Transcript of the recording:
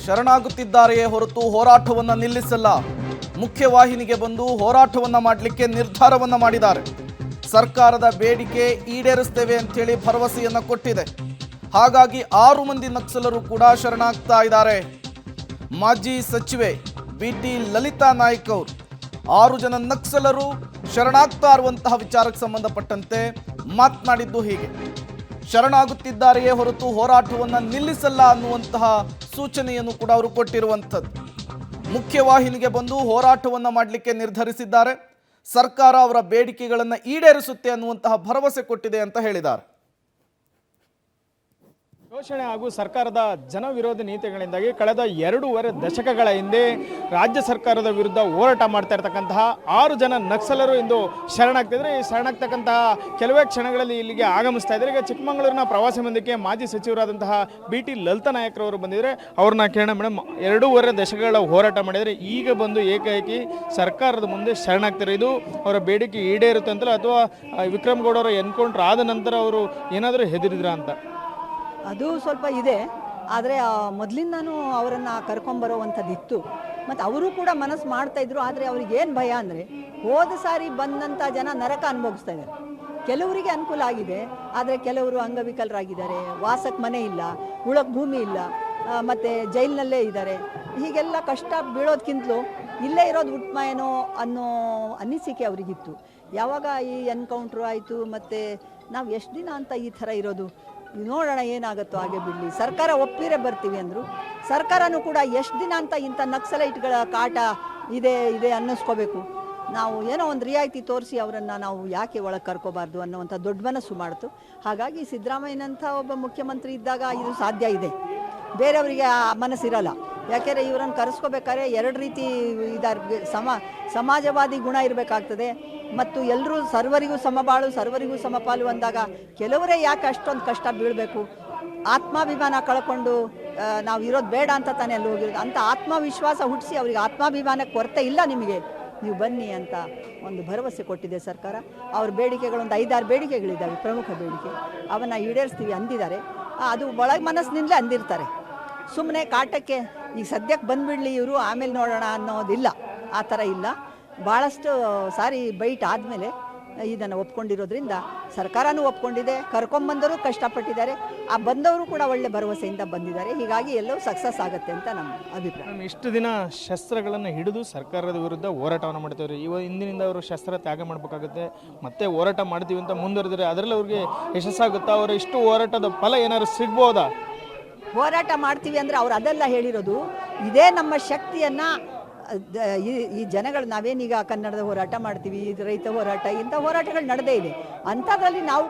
ಶರಣಾಗುತ್ತಿದ್ದಾರೆಯೇ ಹೊರತು ಹೋರಾಟವನ್ನು ನಿಲ್ಲಿಸಲ್ಲ. ಮುಖ್ಯವಾಹಿನಿಗೆ ಬಂದು ಹೋರಾಟವನ್ನು ಮಾಡಲಿಕ್ಕೆ ನಿರ್ಧಾರವನ್ನು ಮಾಡಿದ್ದಾರೆ. ಸರ್ಕಾರದ ಬೇಡಿಕೆ ಈಡೇರಿಸ್ತೇವೆ ಅಂತೇಳಿ ಭರವಸೆಯನ್ನು ಕೊಟ್ಟಿದೆ. ಹಾಗಾಗಿ 6 ಮಂದಿ ನಕ್ಸಲರು ಕೂಡ ಶರಣಾಗ್ತಾ ಇದ್ದಾರೆ. ಮಾಜಿ ಸಚಿವೆ BT ಲಲಿತಾ ನಾಯ್ಕ್ ಅವರು 6 ಜನ ನಕ್ಸಲರು ಶರಣಾಗ್ತಾ ಇರುವಂತಹ ವಿಚಾರಕ್ಕೆ ಸಂಬಂಧಪಟ್ಟಂತೆ ಮಾತನಾಡಿದ್ದು ಹೀಗೆ: ಶರಣಾಗುತ್ತಿದ್ದಾರೆಯೇ ಹೊರತು ಹೋರಾಟವನ್ನು ನಿಲ್ಲಿಸಲ್ಲ ಅನ್ನುವಂತಹ ಸೂಚನೆಯನ್ನು ಕೂಡ ಅವರು ಕೊಟ್ಟಿರುವಂಥದ್ದು. ಮುಖ್ಯವಾಹಿನಿಗೆ ಬಂದು ಹೋರಾಟವನ್ನು ಮಾಡಲಿಕ್ಕೆ ನಿರ್ಧರಿಸಿದ್ದಾರೆ. ಸರ್ಕಾರ ಅವರ ಬೇಡಿಕೆಗಳನ್ನು ಈಡೇರಿಸುತ್ತೆ ಅನ್ನುವಂತಹ ಭರವಸೆ ಕೊಟ್ಟಿದೆ ಅಂತ ಹೇಳಿದ್ದಾರೆ. ಶೋಷಣೆ ಹಾಗೂ ಸರ್ಕಾರದ ಜನವಿರೋಧಿ ನೀತಿಗಳಿಂದಾಗಿ ಕಳೆದ 2.5 ದಶಕಗಳ ಹಿಂದೆ ರಾಜ್ಯ ಸರ್ಕಾರದ ವಿರುದ್ಧ ಹೋರಾಟ ಮಾಡ್ತಾ ಇರ್ತಕ್ಕಂತಹ 6 ಜನ ನಕ್ಸಲರು ಇಂದು ಶರಣಾಗ್ತಿದ್ರೆ. ಈ ಶರಣಾಗ್ತಕ್ಕಂತಹ ಕೆಲವೇ ಕ್ಷಣಗಳಲ್ಲಿ ಇಲ್ಲಿಗೆ ಆಗಮಿಸ್ತಾ ಇದ್ದಾರೆ. ಈಗ ಚಿಕ್ಕಮಗಳೂರಿನ ಪ್ರವಾಸಿ ಮಂದಿರಕ್ಕೆ ಮಾಜಿ ಸಚಿವರಾದಂತಹ BT ಲಲಿತಾ ನಾಯ್ಕರವರು ಬಂದಿದ್ದಾರೆ. ಅವ್ರನ್ನ ಕೇಳೋಣ. ಮೇಡಮ್, 2.5 ದಶಕಗಳ ಹೋರಾಟ ಮಾಡಿದರೆ ಈಗ ಬಂದು ಏಕಾಏಕಿ ಸರ್ಕಾರದ ಮುಂದೆ ಶರಣಾಗ್ತಾರೆ. ಇದು ಅವರ ಬೇಡಿಕೆ ಈಡೇರುತ್ತೆ ಅಂತಲ್ಲ, ಅಥವಾ ವಿಕ್ರಮ್ ಗೌಡ ಅವರ ಎನ್ಕೌಂಟರ್ ಆದ ನಂತರ ಅವರು ಏನಾದರೂ ಹೆದರಿದ್ರ ಅಂತ? ಅದು ಸ್ವಲ್ಪ ಇದೆ. ಆದರೆ ಮೊದಲಿಂದನೂ ಅವರನ್ನು ಕರ್ಕೊಂಬರೋವಂಥದ್ದಿತ್ತು. ಮತ್ತು ಅವರು ಕೂಡ ಮನಸ್ಸು ಮಾಡ್ತಾಯಿದ್ರು. ಆದರೆ ಅವ್ರಿಗೇನು ಭಯ ಅಂದರೆ, ಹೋದ ಸಾರಿ ಬಂದಂಥ ಜನ ನರಕ ಅನುಭವಿಸ್ತಾ ಇದ್ದಾರೆ. ಕೆಲವರಿಗೆ ಅನುಕೂಲ ಆಗಿದೆ, ಆದರೆ ಕೆಲವರು ಅಂಗವಿಕಲರಾಗಿದ್ದಾರೆ, ವಾಸಕ್ಕೆ ಮನೆ ಇಲ್ಲ, ಉಳಕ್ಕೆ ಭೂಮಿ ಇಲ್ಲ, ಮತ್ತು ಜೈಲಿನಲ್ಲೇ ಇದ್ದಾರೆ. ಹೀಗೆಲ್ಲ ಕಷ್ಟ ಬೀಳೋದಕ್ಕಿಂತಲೂ ಇಲ್ಲೇ ಇರೋದು ಉತ್ತಮ ಏನೋ ಅನ್ನೋ ಅನಿಸಿಕೆ ಅವರಿಗಿತ್ತು. ಯಾವಾಗ ಈ ಎನ್ಕೌಂಟ್ರು ಆಯಿತು, ಮತ್ತು ನಾವು ಎಷ್ಟು ದಿನ ಅಂತ ಈ ಥರ ಇರೋದು, ನೋಡೋಣ ಏನಾಗುತ್ತೋ ಹಾಗೆ ಬಿಡಲಿ, ಸರ್ಕಾರ ಒಪ್ಪಿರೇ ಬರ್ತೀವಿ ಅಂದರು. ಸರ್ಕಾರನೂ ಕೂಡ ಎಷ್ಟು ದಿನ ಅಂತ ಇಂಥ ನಕ್ಸಲೈಟ್ಗಳ ಕಾಟ ಇದೆ ಅನ್ನಿಸ್ಕೋಬೇಕು. ನಾವು ಏನೋ ಒಂದು ರಿಯಾಯಿತಿ ತೋರಿಸಿ ಅವರನ್ನು ನಾವು ಯಾಕೆ ಒಳಗೆ ಕರ್ಕೋಬಾರ್ದು ಅನ್ನೋವಂಥ ದೊಡ್ಡ ಮನಸ್ಸು ಮಾಡ್ತು. ಹಾಗಾಗಿ ಸಿದ್ದರಾಮಯ್ಯನಂಥ ಒಬ್ಬ ಮುಖ್ಯಮಂತ್ರಿ ಇದ್ದಾಗ ಇದು ಸಾಧ್ಯ ಇದೆ. ಬೇರೆಯವರಿಗೆ ಆ ಮನಸ್ಸಿರಲ್ಲ. ಯಾಕೆಂದರೆ ಇವರನ್ನು ಕರೆಸ್ಕೋಬೇಕಾದ್ರೆ 2 ರೀತಿ ಇದಾರ ಸಮಾಜವಾದಿ ಗುಣ ಇರಬೇಕಾಗ್ತದೆ, ಮತ್ತು ಎಲ್ಲರೂ ಸರ್ವರಿಗೂ ಸಮಬಾಳು, ಸರ್ವರಿಗೂ ಸಮಪಾಲು ಅಂದಾಗ ಕೆಲವರೇ ಯಾಕೆ ಅಷ್ಟೊಂದು ಕಷ್ಟ ಬೀಳಬೇಕು? ಆತ್ಮಾಭಿಮಾನ ಕಳ್ಕೊಂಡು ನಾವು ಇರೋದು ಬೇಡ ಅಂತ ತಾನೇ ಅಲ್ಲಿ ಹೋಗಿರೋದು. ಅಂಥ ಆತ್ಮವಿಶ್ವಾಸ ಹುಟ್ಟಿಸಿ ಅವರಿಗೆ ಆತ್ಮಾಭಿಮಾನಕ್ಕೆ ಕೊರತೆ ಇಲ್ಲ, ನಿಮಗೆ ನೀವು ಬನ್ನಿ ಅಂತ ಒಂದು ಭರವಸೆ ಕೊಟ್ಟಿದೆ ಸರ್ಕಾರ. ಅವ್ರ ಬೇಡಿಕೆಗಳೊಂದು 5-6 ಬೇಡಿಕೆಗಳಿದ್ದಾವೆ, ಪ್ರಮುಖ ಬೇಡಿಕೆ. ಅವನ್ನು ಈಡೇರಿಸ್ತೀವಿ ಅಂದಿದ್ದಾರೆ. ಅದು ಒಳಗೆ ಮನಸ್ಸಿನಿಂದಲೇ ಅಂದಿರ್ತಾರೆ. ಸುಮ್ಮನೆ ಕಾಟಕ್ಕೆ ಈಗ ಸದ್ಯಕ್ಕೆ ಬಂದುಬಿಡಲಿ ಇವರು, ಆಮೇಲೆ ನೋಡೋಣ ಅನ್ನೋದಿಲ್ಲ. ಆ ಥರ ಇಲ್ಲ. ಭಾಳಷ್ಟು ಸಾರಿ ಬೈಟ್ ಆದಮೇಲೆ ಇದನ್ನು ಒಪ್ಕೊಂಡಿರೋದ್ರಿಂದ ಸರ್ಕಾರನೂ ಒಪ್ಕೊಂಡಿದೆ. ಕರ್ಕೊಂಬಂದರು ಕಷ್ಟಪಟ್ಟಿದ್ದಾರೆ, ಆ ಬಂದವರು ಕೂಡ ಒಳ್ಳೆ ಭರವಸೆಯಿಂದ ಬಂದಿದ್ದಾರೆ. ಹೀಗಾಗಿ ಎಲ್ಲವೂ ಸಕ್ಸಸ್ ಆಗುತ್ತೆ ಅಂತ ನಮ್ಮ ಅಭಿಪ್ರಾಯ. ಇಷ್ಟು ದಿನ ಶಸ್ತ್ರಗಳನ್ನು ಹಿಡಿದು ಸರ್ಕಾರದ ವಿರುದ್ಧ ಹೋರಾಟವನ್ನು ಮಾಡ್ತೇವ್ರಿ. ಇಂದಿನಿಂದ ಅವರು ಶಸ್ತ್ರ ತ್ಯಾಗ ಮಾಡಬೇಕಾಗುತ್ತೆ, ಮತ್ತೆ ಹೋರಾಟ ಮಾಡ್ತೀವಿ ಅಂತ ಮುಂದುವರೆದರೆ ಅದರಲ್ಲಿ ಅವ್ರಿಗೆ ಯಶಸ್ಸಾಗುತ್ತಾ? ಅವರು ಇಷ್ಟು ಹೋರಾಟದ ಫಲ ಏನಾದ್ರು ಸಿಗ್ಬೋದಾ? ಹೋರಾಟ ಮಾಡ್ತೀವಿ ಅಂದರೆ ಅವ್ರು ಅದೆಲ್ಲ ಹೇಳಿರೋದು, ಇದೇ ನಮ್ಮ ಶಕ್ತಿಯನ್ನು ಈ ಜನಗಳು, ನಾವೇನೀಗ ಕನ್ನಡದ ಹೋರಾಟ ಮಾಡ್ತೀವಿ, ರೈತ ಹೋರಾಟ, ಇಂಥ ಹೋರಾಟಗಳು ನಡೆದೇ ಇದೆ. ಅಂಥದ್ರಲ್ಲಿ ನಾವು